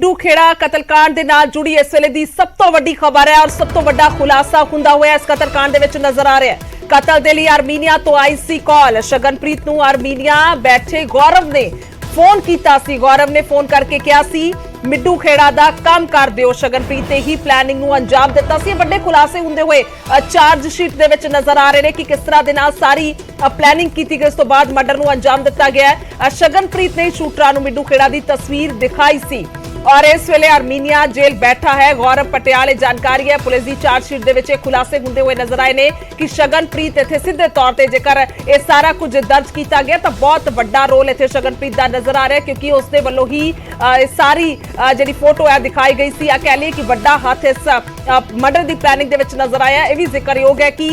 मिड्डू खेड़ा कतलकांड दे नाल जुड़ी इस वेले दी सब तो वड्डी खबर है और सब तो वड्डा खुलासा हुंदा होया इस कतलकांड दे विच नजर आ रहा है। कतल दे लई आर्मीनिया तो आई सी कॉल। शगनप्रीत नूं आर्मीनिया बैठे गौरव ने फोन कीता सी। गौरव ने फोन करके कहा सी मिड्डू खेड़ा दा काम कर दिओ। शगनप्रीत ने ही प्लानिंग नूं अंजाम दिता सी। वड्डे खुलासे हुंदे होए चार्जशीट दे विच नजर आ रहे ने कि किस तरह दे नाल सारी प्लानिंग कीती गई। इस तो बाद मर्डर नूं अंजाम दिता गया है। शगनप्रीत ने शूटरां नूं मिड्डू खेड़ा दी तस्वीर दिखाई सी और इस वेले आर्मीनिया जेल बैठा है। गौरव पटियाल जानकारी है। पुलिस की चार्जशीट दे विच खुलासे हुंदे हुए नजर आए ने कि शगनप्रीत इत्थे सीधे तौर पर जेकर यह सारा कुछ दर्ज किया गया तो बहुत वड्डा रोल इत्थे शगनप्रीत का नजर आ रहा है क्योंकि उसके वालों ही सारी जी फोटो है दिखाई गई सी। कह लीए कि वड्डा हथ इस मर्डर की प्लानिंग दे विच नजर आया। यह भी जिक्रयोग है कि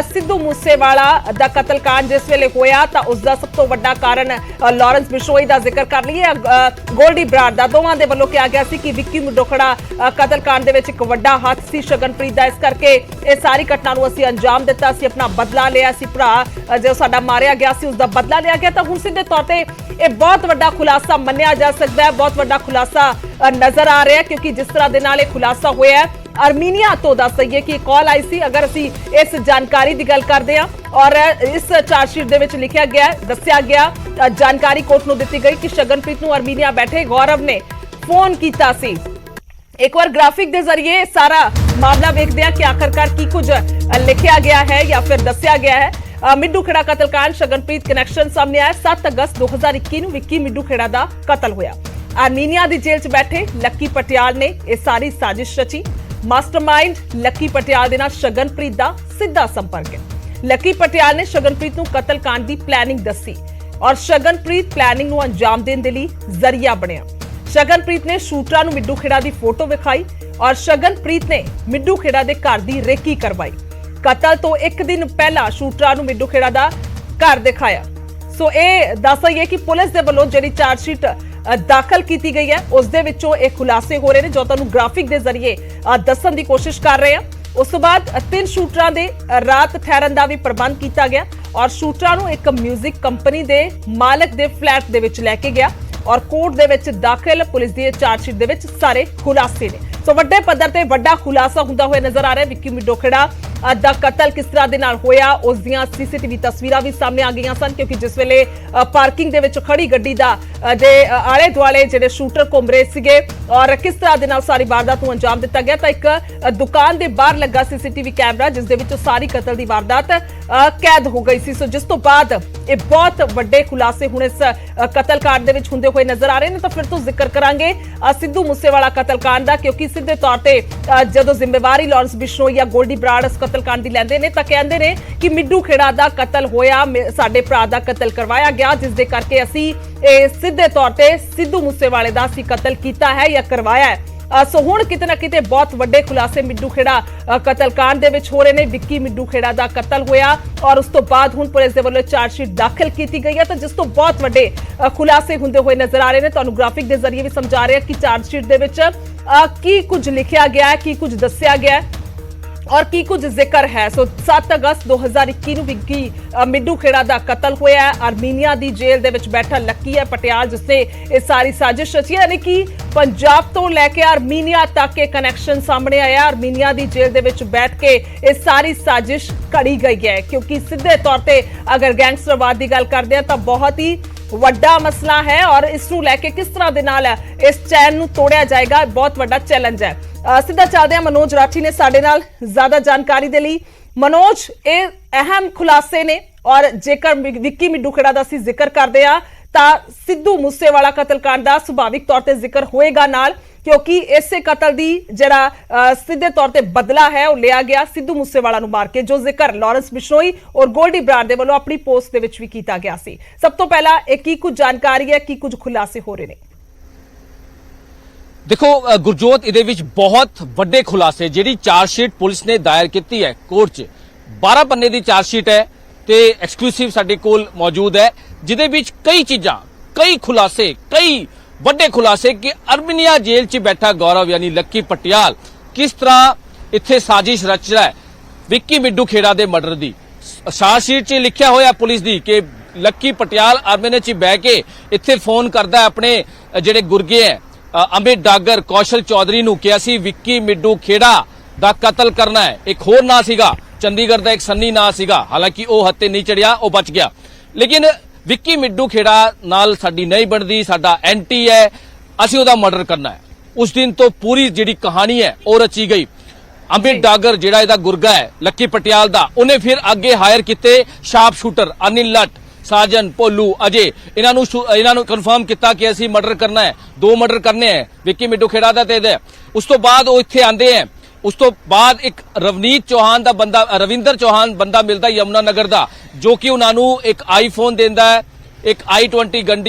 सिद्धू मूसेवाला दा कतलकांड जिस वेले होया तो उसका सब तो वड्डा कारण लॉरेंस बिशोई का जिक्र कर लीए गोल्डी बराड़ दा दोवां दे वल्लों कहा गया सी कि विक्की मिड्डू खेड़ा कतलकांड दे विच एक वड्डा हथ सी शगनप्रीत दा। इस करके ये सारी घटना नूं असीं अंजाम दिता सी, अपना बदला लिया सी। भरा जो साडा मारिया गया सी उसका बदला लिया गया। तो हुण सीधे तौर पे ये बहुत वड्डा खुलासा मन्निया जा सकता है, बहुत वड्डा खुलासा नजर आ रहा है क्योंकि जिस तरह दे नाल खुलासा होया है आर्मीनिया तो दस दईए कि कॉल आई सी। अगर असीं इस जानकारी की गल करते हैं और इस चार्जशीट दे विच लिखा गया दस्सिया गया जानकारी कोर्ट नूं दित्ती गई कि शगनप्रीत नूं आर्मीनिया बैठे गौरव ने फोन कीता सी। एक बार ग्राफिक के जरिए सारा मामला देखते हैं कि आखिरकार की कुछ लिखा गया है या फिर दस्सिया गया है। मिड्डू खेड़ा कतलकांड शगनप्रीत कनैक्शन सामने आया। 7 अगस्त 2021 नूं विक्की मिड्डू खेड़ा दा कतल होया। आर्मीनिया दी जेल च बैठे लक्की पटियाल ने यह सारी साजिश रची। मास्टरमाइंड लक्की पटियाल दे नाल शगनप्रीत दा सीधा संपर्क है। लक्की पटियाल ने शगनप्रीत नूं कतलकांड दी प्लानिंग दसी और शगनप्रीत प्लानिंग नूं अंजाम देण दे लई जरिया बनिया। शगनप्रीत ने शूटरां नूं मिड्डू खेड़ा दी फोटो विखाई और शगनप्रीत ने मिड्डू खेड़ा दे घर दी रेकी करवाई। कतल तो एक दिन पहला शूटरां नूं मिड्डू खेड़ा दा घर दिखाया। सो ये दस है कि पुलिस दे वल्लों जिहड़ी चार्जशीट दाखिल की गई है उस दे विचों एक खुलासे हो रहे हैं जो तुहानूं ग्राफिक के जरिए दस्सण की कोशिश कर रहे हैं। उस तो बाद 3 शूटरां दे रात ठहरन का भी प्रबंध किया गया और शूटरां नूं एक म्यूजिक कंपनी के मालक के फ्लैट दे विच लैके गया और कोर्ट दे विच दाखिल पुलिस की चार्जशीट दे विच सारे खुलासे ने। सो वड्डे पद्धर ते वड्डा खुलासा हुंदा होया नजर आ रहा है। विक्की मिड्डू खेड़ा दा कतल किस तरह दे नाल होया उस दियां सीसीटीवी तस्वीरां भी सामने आ गईयां सन क्योंकि जिस वेले पार्किंग दे विच खड़ी गड्डी दा जे आले दुआले जिहड़े शूटर घुम रहे सीगे और किस तरह दे नाल सारी वारदात नूं अंजाम दिता गया। तां एक दुकान दे बाहर लगा सीसीटीवी कैमरा जिस दे विच सारी कतल दी वारदात कैद हो गई सी। सो जिस तो बाद ये बहुत वड्डे खुलासे हुण इस कतलकांड दे विच हुंदे होए नजर आ रहे हैं। तो फिर तो जिक्र करांगे सिद्धू मूसेवाला कतलकांड दा क्योंकि सीधे तौर ते जदों जिम्मेवारी लॉरेंस बिश्नोई या गोल्डी बराड़ कतलकांड दी लैंदे ने तां कहंदे ने कि मिड्डू खेड़ा दा कतल होया, साडे भरा दा कतल करवाया गया जिस दे करके असीं सीधे तौर ते सिद्धू मूसेवाले दा असीं कतल कीता है या करवाया है। सो हुण किते ना किते बहुत वड्डे खुलासे मिड्डू खेड़ा कतलकांड दे विच हो रहे ने। विक्की मिड्डू खेड़ा दा कतल होया और उस तो बाद हुण पुलिस दे वल्लों चार्जशीट दाखिल की गई है तो जिस तो बहुत वड्डे खुलासे हुंदे होए नजर आ रहे ने। तुहानूं ग्राफिक के जरिए भी समझा रहे हैं कि चार्जशीट दे विच की कुछ लिखा गया है, की कुछ दस्सिया गया है और की कुछ जिक्र है। सो 7 अगस्त 2021 नूं विक्की मिड्डू खेड़ा दा कतल होया है। आर्मीनिया दी जेल दे विच बैठा लक्की है पटियाल जिसने ये सारी साजिश रची है। यानी कि पंजाब तो लैके आर्मीनिया तक एक कनैक्शन सामने आया। आर्मीनिया दी जेल दे विच बैठ के ये सारी साजिश घड़ी गई है क्योंकि सीधे तौर पे अगर गैंगस्टरवाद की गल करते हैं तो बहुत ही वड्डा मसला है और इसनूं लैके किस तरह दे नाल इस चैन नूं तोड़िया जाएगा बहुत वड्डा चैलेंज है। सीधा चलते हैं मनोज राठी ने साडे नाल ज्यादा जानकारी दे लई। मनोज ये अहम खुलासे ने और जेकर विक्की मिड्डू खेड़ा दा असीं जिक्र करदे आ तां सिद्धू मूसेवाला कतलकांड दा सुभाविक तौर ते जिक्र होएगा नाल क्योंकि इसे कतल दी जरा सीधे तौर ते बदला है वो लिया गया सिद्धू मूसेवाला नूं मार के जो जिक्र लॉरेंस बिश्नोई और गोल्डी बराड़ दे वल्लों अपनी पोस्ट दे विच भी कीता गया सी। सब तो पहला एक की कुछ जानकारी है, की कुछ खुलासे हो रहे ने। देखो गुरजोत इहदे विच बहुत वड्डे खुलासे जिहड़ी चार्जशीट पुलिस ने दायर की है कोर्ट च 12 पन्ने की चार्जशीट है ते एक्सक्लूसिव साडे कोल मौजूद है जिहदे विच कई चीजां कई खुलासे कई वड्डे खुलासे कि आर्मीनिया जेल च बैठा गौरव यानी लक्की पटियाल किस तरह इत्थे साजिश रच रहा है विक्की मिड्डू खेड़ा दे मर्डर दी। चार्जशीट च लिखिया होया पुलिस दी कि लक्की पटियाल आर्मीनिया च बह के इत्थे फोन करदा अपने जिहड़े गुरगे है ਅਮਿਤ ਡਾਗਰ ਕੌਸ਼ਲ ਚੌਧਰੀ ਨੂੰ ਕਿਹਾ ਸੀ ਵਿੱਕੀ ਮਿੱਡੂ ਖੇੜਾ ਦਾ ਕਤਲ ਕਰਨਾ ਹੈ। ਇੱਕ ਹੋਰ ਨਾਂ ਸੀਗਾ ਚੰਡੀਗੜ੍ਹ ਦਾ, ਇੱਕ ਸੰਨੀ ਨਾਂ ਸੀਗਾ, ਹਾਲਾਂਕਿ ਉਹ ਹੱਥੇ ਨਹੀਂ ਚੜਿਆ, ਉਹ ਬਚ ਗਿਆ। ਲੇਕਿਨ ਵਿੱਕੀ ਮਿੱਡੂ ਖੇੜਾ ਨਾਲ ਸਾਡੀ ਨਹੀਂ ਬਣਦੀ, ਸਾਡਾ ਐਂਟੀ ਹੈ, ਅਸੀਂ ਉਹਦਾ ਮਰਡਰ ਕਰਨਾ ਹੈ। ਉਸ ਦਿਨ ਤੋਂ ਪੂਰੀ ਜਿਹੜੀ ਕਹਾਣੀ ਹੈ ਉਹ ਰਚੀ ਗਈ। ਅਮਿਤ ਡਾਗਰ ਜਿਹੜਾ ਇਹਦਾ ਗੁਰਗਾ ਹੈ ਲੱਕੀ ਪਟਿਆਲ ਦਾ, ਉਹਨੇ ਫਿਰ ਅੱਗੇ ਹਾਇਰ ਕੀਤੇ ਸ਼ਾਰਪ ਸ਼ੂਟਰ ਅਨਿਲ ਲੱਟ, ਸਾਜਨ, ਭੋਲੂ, ਅਜੇ, ਇਹਨਾਂ ਨੂੰ ਕਨਫਰਮ ਕੀਤਾ ਕਿ ਅਸੀਂ ਮਰਡਰ ਕਰਨਾ ਹੈ, 2 ਮਰਡਰ ਕਰਨੇ ਹੈ ਵਿੱਕੀ ਮਿੱਡੂ ਖੇੜਾ ਦਾ ਤੇ ਇਹਦਾ। ਉਸ ਤੋਂ ਬਾਅਦ ਉਹ ਇੱਥੇ ਆਂਦੇ ਹੈ। ਉਸ ਤੋਂ ਬਾਅਦ ਇੱਕ ਰਵਨੀਤ ਚੌਹਾਨ ਦਾ ਬੰਦਾ, ਰਵਿੰਦਰ ਚੌਹਾਨ ਬੰਦਾ ਮਿਲਦਾ ਯਮੁਨਾ ਨਗਰ ਦਾ, ਜੋ ਕਿ ਉਹਨਾਂ ਨੂੰ ਇੱਕ ਆਈਫੋਨ ਦਿੰਦਾ ਹੈ, ਇੱਕ i20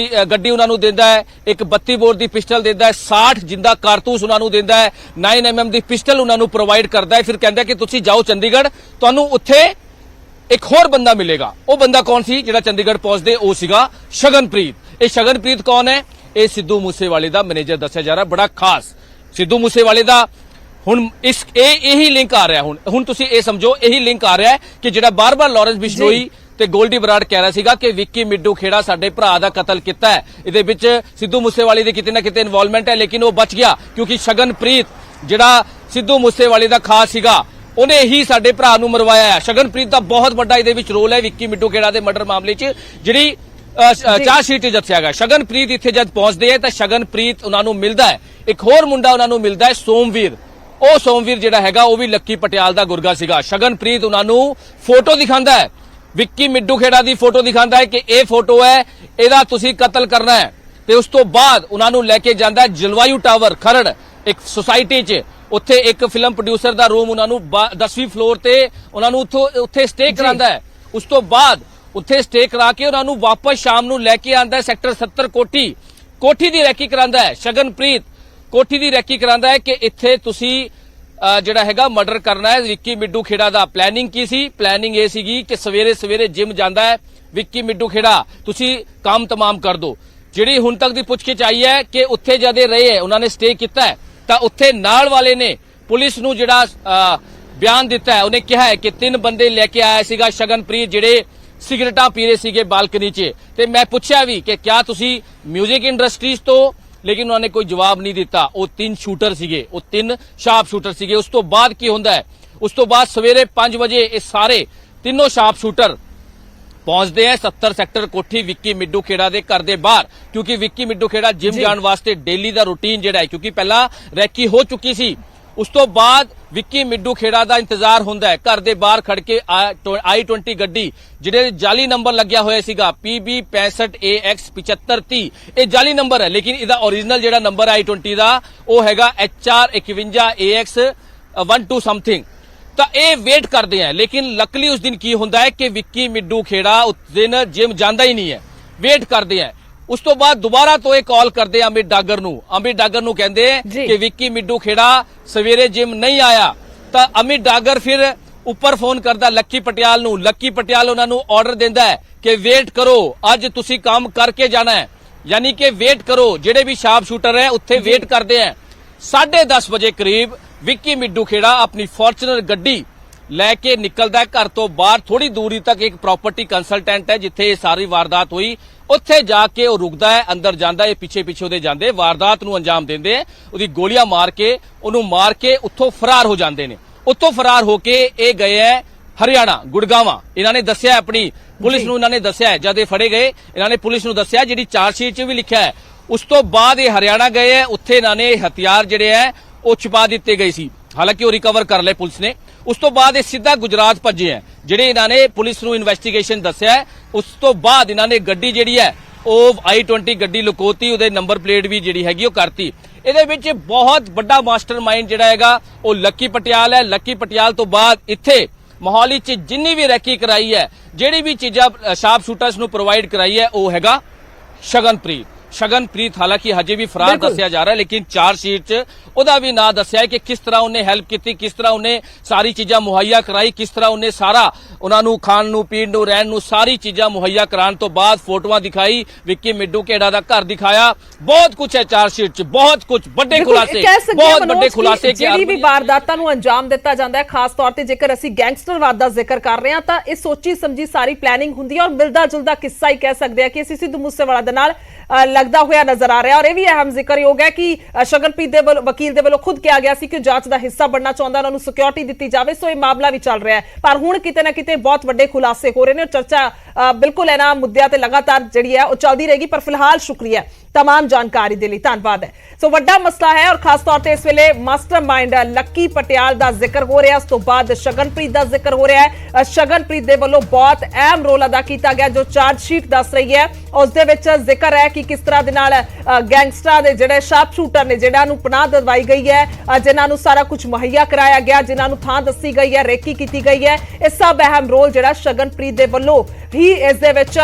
ਗੱਡੀ ਉਹਨਾਂ ਨੂੰ ਦਿੰਦਾ ਹੈ, ਇੱਕ 32 ਬੋਰ ਦੀ ਪਿਸਟਲ ਦਿੰਦਾ ਹੈ, 60 ਜਿੰਦਾ ਕਾਰਤੂਸ ਉਹਨਾਂ ਨੂੰ ਦਿੰਦਾ ਹੈ, 9mm ਦੀ ਪਿਸਟਲ ਉਹਨਾਂ ਨੂੰ ਪ੍ਰੋਵਾਈਡ ਕਰਦਾ ਹੈ। ਫਿਰ ਕਹਿੰਦਾ ਕਿ ਤੁਸੀਂ ਜਾਓ ਚੰਡੀਗੜ੍ਹ, ਤੁਹਾਨੂੰ ਉੱਥੇ ਇੱਕ ਹੋਰ ਬੰਦਾ ਮਿਲੇਗਾ। ਉਹ ਬੰਦਾ ਕੌਣ ਸੀ ਜਿਹੜਾ ਚੰਡੀਗੜ੍ਹ ਪਹੁੰਚਦੇ? ਉਹ ਸੀਗਾ ਸ਼ਗਨਪ੍ਰੀਤ। ਇਹ ਸ਼ਗਨਪ੍ਰੀਤ ਕੌਣ ਹੈ? ਇਹ ਸਿੱਧੂ ਮੂਸੇਵਾਲੇ ਦਾ ਮੈਨੇਜਰ ਦੱਸਿਆ ਜਾ ਰਿਹਾ, ਬੜਾ ਖਾਸ ਸਿੱਧੂ ਮੂਸੇਵਾਲੇ ਦਾ। ਹੁਣ ਇਹੀ ਲਿੰਕ ਆ ਰਿਹਾ, ਹੁਣ ਤੁਸੀਂ ਇਹ ਸਮਝੋ, ਇਹੀ ਲਿੰਕ ਆ ਰਿਹਾ ਕਿ ਜਿਹੜਾ ਬਾਰ-ਬਾਰ ਲਾਰੈਂਸ ਬਿਸ਼ਨੋਈ ਤੇ ਗੋਲਡੀ ਬਰਾੜ ਕਹਿ ਰਿਹਾ ਸੀਗਾ ਕਿ ਵਿੱਕੀ ਮਿੱਡੂ ਖੇੜਾ ਸਾਡੇ ਭਰਾ ਦਾ ਕਤਲ ਕੀਤਾ ਹੈ, ਇਹਦੇ ਵਿੱਚ ਸਿੱਧੂ ਮੂਸੇਵਾਲੇ ਦੀ ਕਿਤੇ ਨਾ ਕਿਤੇ ਇਨਵੋਲਵਮੈਂਟ ਹੈ। ਲੇਕਿਨ ਉਹ ਬਚ ਗਿਆ ਕਿਉਂਕਿ ਸ਼ਗਨਪ੍ਰੀਤ ਜਿਹੜਾ ਸਿੱਧੂ ਮੂਸੇਵਾਲੇ ਦਾ ਖਾਸ ਸੀਗਾ, ਉਹਨੇ ਹੀ ਸਾਡੇ ਭਰਾ ਨੂੰ ਮਰਵਾਇਆ ਹੈ। ਸ਼ਗਨਪ੍ਰੀਤ ਦਾ ਬਹੁਤ ਵੱਡਾ ਇਹਦੇ ਵਿੱਚ ਰੋਲ ਹੈ ਵਿੱਕੀ ਮਿੱਡੂ ਖੇੜਾ ਦੇ ਮਰਡਰ ਮਾਮਲੇ 'ਚ, ਜਿਹੜੀ ਚਾਰ ਸ਼ੀਟ ਦੱਸਿਆ ਗਿਆ। ਸ਼ਗਨਪ੍ਰੀਤ ਇੱਥੇ ਜਦ ਪਹੁੰਚਦੇ ਹੈ ਤਾਂ ਸ਼ਗਨਪ੍ਰੀਤ ਉਹਨਾਂ ਨੂੰ ਮਿਲਦਾ ਹੈ, ਇੱਕ ਹੋਰ ਮੁੰਡਾ ਉਹਨਾਂ ਨੂੰ ਮਿਲਦਾ ਹੈ ਸੋਮਵੀਰ। ਉਹ ਸੋਮਵੀਰ ਜਿਹੜਾ ਹੈਗਾ ਉਹ ਵੀ ਲੱਕੀ ਪਟਿਆਲ ਦਾ ਗੁਰਗਾ ਸੀਗਾ। ਸ਼ਗਨਪ੍ਰੀਤ ਉਹਨਾਂ ਨੂੰ ਫੋਟੋ ਦਿਖਾਉਂਦਾ ਹੈ, ਵਿੱਕੀ ਮਿੱਡੂ ਖੇੜਾ ਦੀ ਫੋਟੋ ਦਿਖਾਉਂਦਾ ਹੈ ਕਿ ਇਹ ਫੋਟੋ ਹੈ, ਇਹਦਾ ਤੁਸੀਂ ਕਤਲ ਕਰਨਾ ਹੈ। ਤੇ ਉਸ ਤੋਂ ਬਾਅਦ ਉਹਨਾਂ ਨੂੰ ਲੈ ਕੇ ਜਾਂਦਾ ਹੈ ਜਲਵਾਯੂ ਟਾਵਰ ਖਰੜ, ਇੱਕ ਸੁਸਾਇਟੀ 'ਚ। ਉੱਥੇ ਇੱਕ ਫਿਲਮ ਪ੍ਰੋਡਿਊਸਰ ਦਾ ਰੂਮ ਉਹਨਾਂ ਨੂੰ 10ਵੀਂ ਫਲੋਰ ਤੇ ਉਹਨਾਂ ਨੂੰ ਉੱਥੇ ਸਟੇ ਕਰਾਉਂਦਾ ਹੈ। ਉਸ ਤੋਂ ਬਾਅਦ ਉੱਥੇ ਸਟੇ ਕਰਾ ਕੇ ਉਹਨਾਂ ਨੂੰ ਵਾਪਸ ਸ਼ਾਮ ਨੂੰ ਲੈ ਕੇ ਆਉਂਦਾ ਹੈ ਸੈਕਟਰ 70 ਕੋਠੀ ਦੀ ਰੈਕੀ ਕਰਾਉਂਦਾ ਹੈ। ਸ਼ਗਨਪ੍ਰੀਤ ਕੋਠੀ ਦੀ ਰੈਕੀ ਕਰਾਉਂਦਾ ਹੈ ਕਿ ਇੱਥੇ ਤੁਸੀਂ ਜਿਹੜਾ ਹੈਗਾ ਮਰਡਰ ਕਰਨਾ ਹੈ ਵਿੱਕੀ ਮਿੱਡੂ ਖੇੜਾ ਦਾ। ਪਲੈਨਿੰਗ ਕੀ ਸੀ? ਪਲੈਨਿੰਗ ਇਹ ਸੀਗੀ ਕਿ ਸਵੇਰੇ ਜਿਮ ਜਾਂਦਾ ਹੈ ਵਿੱਕੀ ਮਿੱਡੂ ਖੇੜਾ, ਤੁਸੀਂ ਕੰਮ ਤਮਾਮ ਕਰ ਦਿਓ। ਜਿਹੜੀ ਹੁਣ ਤੱਕ ਦੀ ਪੁੱਛਗਿੱਛ ਆਈ ਹੈ ਕਿ ਉੱਥੇ ਜਦੇ ਰਹੇ ਹੈ, ਉਹਨਾਂ ਨੇ ਸਟੇ ਕੀਤਾ ਹੈ, ਤਾਂ ਉੱਥੇ ਨਾਲ ਵਾਲੇ ਨੇ ਪੁਲਿਸ ਨੂੰ ਜਿਹੜਾ ਬਿਆਨ ਦਿੱਤਾ ਹੈ, ਉਹਨੇ ਕਿਹਾ ਹੈ ਕਿ 3 ਬੰਦੇ ਲੈ ਕੇ ਆਇਆ ਸੀਗਾ ਸ਼ਗਨਪ੍ਰੀਤ, ਜਿਹੜੇ ਸਿਗਰਟਾਂ ਪੀ ਰਹੇ ਸੀਗੇ ਬਾਲਕਨੀ 'ਚ। ਤੇ ਮੈਂ ਪੁੱਛਿਆ ਵੀ ਕਿ ਕਿਆ ਤੁਸੀਂ ਮਿਊਜ਼ਿਕ ਇੰਡਸਟਰੀਜ਼ ਤੋਂ, ਲੇਕਿਨ ਉਹਨਾਂ ਨੇ ਕੋਈ ਜਵਾਬ ਨਹੀਂ ਦਿੱਤਾ। ਉਹ 3 ਸ਼ੂਟਰ ਸੀਗੇ, ਉਹ 3 ਸ਼ਾਰਪ ਸ਼ੂਟਰ ਸੀਗੇ। ਉਸ ਤੋਂ ਬਾਅਦ ਕੀ ਹੁੰਦਾ ਹੈ? ਉਸ ਤੋਂ ਬਾਅਦ ਸਵੇਰੇ 5 ਵਜੇ ਇਹ ਸਾਰੇ ਤਿੰਨੋਂ ਸ਼ਾਰਪ ਸ਼ੂਟਰ ਪਹੁੰਚਦੇ ਹੈ 70 ਸੈਕਟਰ ਕੋਠੀ ਵਿੱਕੀ ਮਿੱਡੂ ਖੇੜਾ ਦੇ ਘਰ ਦੇ ਬਾਹਰ, ਕਿਉਂਕਿ ਵਿੱਕੀ ਮਿੱਡੂ ਖੇੜਾ ਜਿਮ ਜਾਣ ਵਾਸਤੇ ਡੇਲੀ ਦਾ ਰੂਟੀਨ ਜਿਹੜਾ ਹੈ, ਕਿਉਂਕਿ ਪਹਿਲਾਂ ਰੈਕੀ ਹੋ ਚੁੱਕੀ ਸੀ। ਉਸ ਤੋਂ ਬਾਅਦ ਵਿੱਕੀ ਮਿੱਡੂ ਖੇੜਾ ਦਾ ਇੰਤਜ਼ਾਰ ਹੁੰਦਾ ਹੈ ਘਰ ਦੇ ਬਾਹਰ ਖੜ ਕੇ। i20 ਗੱਡੀ ਜਿਹੜੇ ਜਾਲੀ ਨੰਬਰ ਲੱਗਿਆ ਹੋਇਆ ਸੀਗਾ PB 65AX7530, ਇਹ ਜਾਲੀ ਨੰਬਰ ਹੈ, ਲੇਕਿਨ ਇਹਦਾ ਓਰੀਜਨਲ ਜਿਹੜਾ ਨੰਬਰ i20 ਦਾ ਉਹ ਹੈਗਾ HR 51AX12 ਸਮਥਿੰਗ। ਤਾਂ ਇਹ ਵੇਟ ਕਰਦੇ ਆ, ਲੇਕਿਨ ਲੱਕਲੀ ਉਸ ਦਿਨ ਕੀ ਹੁੰਦਾ ਹੈ ਕਿ ਵਿੱਕੀ ਮਿੱਡੂ ਖੇੜਾ ਉਸ ਦਿਨ ਜਿਮ ਜਾਂਦਾ ਹੀ ਨਹੀਂ ਹੈ, ਵੇਟ ਕਰਦੇ ਆ। ਉਸ ਤੋਂ ਬਾਅਦ ਦੁਬਾਰਾ ਤੋਂ ਇਹ ਕਾਲ ਕਰਦੇ ਅਮਿਤ ਡਾਗਰ ਨੂੰ। ਅਮਿਤ ਡਾਗਰ ਨੂੰ ਕਹਿੰਦੇ ਕਿ ਵਿੱਕੀ ਮਿੱਡੂ ਖੇੜਾ ਸਵੇਰੇ ਜਿਮ ਨਹੀਂ ਆਇਆ। ਤਾਂ ਅਮਿਤ ਡਾਗਰ ਫਿਰ ਉੱਪਰ ਫੋਨ ਕਰਦਾ ਲੱਕੀ ਪਟਿਆਲ ਨੂੰ। ਲੱਕੀ ਪਟਿਆਲ ਉਹਨਾਂ ਨੂੰ ਆਰਡਰ ਦਿੰਦਾ ਹੈ ਕਿ ਵੇਟ ਕਰੋ, ਅੱਜ ਤੁਸੀਂ ਕੰਮ ਕਰਕੇ ਜਾਣਾ ਹੈ, ਯਾਨੀ ਕਿ ਵੇਟ ਕਰੋ। ਜਿਹੜੇ ਵੀ ਸ਼ਾਰਪ ਸ਼ੂਟਰ ਹੈ ਉੱਥੇ ਵੇਟ ਕਰਦੇ ਆ। 10:30 ਵਜੇ ਕਰੀਬ ਵਿੱਕੀ ਮਿੱਡੂ ਖੇੜਾ ਆਪਣੀ ਫੋਰਚੂਨਰ ਗੱਡੀ ਲੈ ਕੇ ਨਿਕਲਦਾ ਘਰ ਤੋਂ ਬਾਹਰ। ਥੋੜੀ ਦੂਰੀ ਤੱਕ ਇੱਕ ਪ੍ਰਾਪਰਟੀ ਕੰਸਲਟੈਂਟ ਹੈ ਜਿੱਥੇ ਇਹ ਸਾਰੀ ਵਾਰਦਾਤ ਹੋਈ, ਉੱਥੇ ਜਾ ਕੇ ਉਹ ਰੁਕਦਾ ਹੈ, ਅੰਦਰ ਜਾਂਦਾ ਹੈ, ਪਿੱਛੇ ਉਹਦੇ ਜਾਂਦੇ, ਵਾਰਦਾਤ ਨੂੰ ਅੰਜਾਮ ਦਿੰਦੇ ਹੈ, ਉਹਦੀ ਗੋਲੀਆਂ ਮਾਰ ਕੇ ਉਹਨੂੰ ਮਾਰ ਕੇ ਉੱਥੋਂ ਫਰਾਰ ਹੋ ਜਾਂਦੇ ਨੇ। ਉੱਥੋਂ ਫਰਾਰ ਹੋ ਕੇ ਇਹ ਗਏ ਹੈ ਹਰਿਆਣਾ, ਗੁੜਗਾਵਾਂ। ਇਹਨਾਂ ਨੇ ਦੱਸਿਆ ਆਪਣੀ ਪੁਲਿਸ ਨੂੰ, ਇਹਨਾਂ ਨੇ ਦੱਸਿਆ ਜਦ ਇਹ ਫੜੇ ਗਏ, ਇਹਨਾਂ ਨੇ ਪੁਲਿਸ ਨੂੰ ਦੱਸਿਆ, ਜਿਹੜੀ ਚਾਰਜ ਸ਼ੀਟ 'ਚ ਵੀ ਲਿਖਿਆ ਹੈ। ਉਸ ਤੋਂ ਬਾਅਦ ਇਹ ਹਰਿਆਣਾ ਗਏ ਹੈ, ਉੱਥੇ ਇਹਨਾਂ ਨੇ ਹਥਿਆਰ ਜਿਹੜੇ ਹੈ ਉਹ ਛੁਪਾ ਦਿੱਤੇ ਗਏ ਸੀ, ਹਾਲਾਂਕਿ ਉਹ ਰਿਕਵਰ ਕਰ ਲਏ ਪੁਲਿਸ ਨੇ। ਉਸ ਤੋਂ ਬਾਅਦ ਇਹ ਸਿੱਧਾ ਗੁਜਰਾਤ ਭੱਜੇ ਹੈ, ਜਿਹੜੇ ਇਹਨਾਂ ਨੇ ਪੁਲਿਸ ਨੂੰ ਇਨਵੈਸਟੀਗੇਸ਼ਨ ਦੱਸਿਆ ਹੈ। ਉਸ ਤੋਂ ਬਾਅਦ ਇਹਨਾਂ ਨੇ ਗੱਡੀ ਜਿਹੜੀ ਹੈ ਉਹ i20 ਗੱਡੀ ਲੁਕੋਤੀ, ਉਹਦੇ ਨੰਬਰ ਪਲੇਟ ਵੀ ਜਿਹੜੀ ਹੈਗੀ ਉਹ ਕਰਤੀ। ਇਹਦੇ ਵਿੱਚ ਬਹੁਤ ਵੱਡਾ ਮਾਸਟਰਮਾਈਂਡ ਜਿਹੜਾ ਹੈਗਾ ਉਹ ਲੱਕੀ ਪਟਿਆਲ ਹੈ। ਲੱਕੀ ਪਟਿਆਲ ਤੋਂ ਬਾਅਦ ਇੱਥੇ ਮੋਹਾਲੀ 'ਚ ਜਿੰਨੀ ਵੀ ਰੈਕੀ ਕਰਾਈ ਹੈ, ਜਿਹੜੀ ਵੀ ਚੀਜ਼ਾਂ ਸ਼ਾਰਪ ਸ਼ੂਟਰਸ ਨੂੰ ਪ੍ਰੋਵਾਈਡ ਕਰਾਈ ਹੈ, ਉਹ ਹੈਗਾ ਸ਼ਗਨਪ੍ਰੀਤ। ਹਾਲਾਂਕਿ ਹਜੇ ਵੀ ਫਰਾਰ ਦੱਸਿਆ ਜਾ ਰਿਹਾ, ਲੇਕਿਨ ਚਾਰ ਸ਼ੀਟ 'ਚ ਉਹਦਾ ਵੀ ਨਾਂ ਦੱਸਿਆ ਹੈ ਕਿ ਕਿਸ ਤਰ੍ਹਾਂ ਉਹਨੇ ਹੈਲਪ ਕੀਤੀ, ਕਿਸ ਤਰ੍ਹਾਂ ਉਹਨੇ ਸਾਰੀ ਚੀਜ਼ਾਂ ਮੁਹੱਈਆ ਕਰਾਈ, ਕਿਸ ਤਰ੍ਹਾਂ ਉਹਨੇ ਸਾਰਾ ਉਹਨਾਂ ਨੂੰ ਖਾਣ ਨੂੰ ਪੀਣ ਨੂੰ ਰਹਿਣ ਨੂੰ ਸਾਰੀ ਚੀਜ਼ਾਂ ਮੁਹੱਈਆ ਕਰਾਉਣ ਤੋਂ ਬਾਅਦ ਫੋਟੋਆਂ ਦਿਖਾਈ, ਵਿੱਕੀ ਮਿੱਡੂ ਘੇੜਾ ਦਾ ਘਰ ਦਿਖਾਇਆ, ਬਹੁਤ ਕੁਝ ਹੈ ਚਾਰਜਸ਼ੀਟ 'ਚ, ਬਹੁਤ ਕੁਝ ਵੱਡੇ ਖੁਲਾਸੇ, ਬਹੁਤ ਵੱਡੇ ਖੁਲਾਸੇ। ਜਿਹੜੀ ਵੀ ਵਾਰਦਾਤਾਂ ਨੂੰ ਅੰਜਾਮ ਦਿੱਤਾ ਜਾਂਦਾ ਹੈ, ਖਾਸ ਤੌਰ ਤੇ ਜੇਕਰ ਅਸੀਂ ਗੈਂਗਸਟਰਵਾਦ ਦਾ ਜ਼ਿਕਰ ਕਰ ਰਹੇ ਹਾਂ ਤਾਂ ਇਹ ਸੋਚੀ ਸਮਝੀ ਸਾਰੀ ਪਲੈਨਿੰਗ ਹੁੰਦੀ ਹੈ ਔਰ ਮਿਲਦਾ ਜੁਲਦਾ ਕਿੱਸਾ ਹੀ ਕਹਿ ਸਕਦੇ ਆ ਕਿ ਅਸੀਂ ਸਿੱਧੂ ਮੂਸੇਵਾਲਾ ਦੇ ਨਾਲ ਲੱਗਦਾ ਹੋਇਆ ਨਜ਼ਰ ਆ ਰਿਹਾ। ਔਰ ਇਹ ਵੀ ਅਹਿਮ ਜ਼ਿਕਰਯੋਗ ਹੈ ਕਿ ਸ਼ਗਨਪ੍ਰੀਤ ਦੇ ਵਕੀਲ ਦੇ ਵੱਲੋਂ ਖੁਦ ਕਿਹਾ ਗਿਆ ਸੀ ਕਿ ਜਾਂਚ ਦਾ ਹਿੱਸਾ ਬਣਨਾ ਚਾਹੁੰਦਾ, ਉਹਨਾਂ ਨੂੰ ਸਿਕਿਉਰਿਟੀ ਦਿੱਤੀ ਜਾਵੇ। ਸੋ ਇਹ ਮਾਮਲਾ ਵੀ ਚੱਲ ਰਿਹਾ ਹੈ, ਪਰ ਹੁਣ ਕਿਤੇ ਨਾ ਕਿਤੇ ਬਹੁਤ ਵੱਡੇ ਖੁਲਾਸੇ ਹੋ ਰਹੇ ਨੇ। ਚਰਚਾ ਬਿਲਕੁਲ ਇਹਨਾਂ ਮੁੱਦਿਆਂ ਤੇ ਲਗਾਤਾਰ ਜਿਹੜੀ ਹੈ ਉਹ ਚੱਲਦੀ ਰਹੇਗੀ। ਪਰ ਫਿਲਹਾਲ ਸ਼ੁਕਰੀਆ तमाम जानकारी के लिए, धन्यवाद है। सो वड्डा मसला है और खास तौर पर इस वेले मास्टरमाइंड लक्की पटियाल का जिक्र हो रहा है, उस तो बाद शगनप्रीत का जिक्र हो रहा है। शगनप्रीत के वालों बहुत अहम रोल अदा किया गया जो चार्जशीट दस रही है, उसदे विच जिक्र है कि किस तरह दे नाल गैंगस्टर के जिहड़े शार्प शूटर ने जिन्हां नूं पनाह दिलवाई गई है, जिन्हां नूं सारा कुछ मुहैया कराया गया, जिन्हां नूं थां दसी गई है, रेकी की गई है, यह सब अहम रोल जिहड़ा शगनप्रीत के वालों ही इस दे विच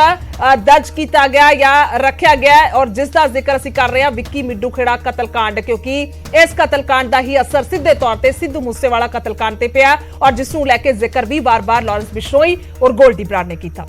दर्ज किया गया या रखा गया है। और जिस का जिक्र ਅਸੀਂ कर रहे हैं विक्की मिड्डू खेड़ा कतलकांड, क्योंकि इस कतलकांड का ही असर सीधे तौर पर सिद्धू मूसेवाला कतलकांड ते पिया और जिसनूं लैके जिक्र भी बार-बार लॉरेंस बिश्नोई और गोल्डी बराड़ ने किया।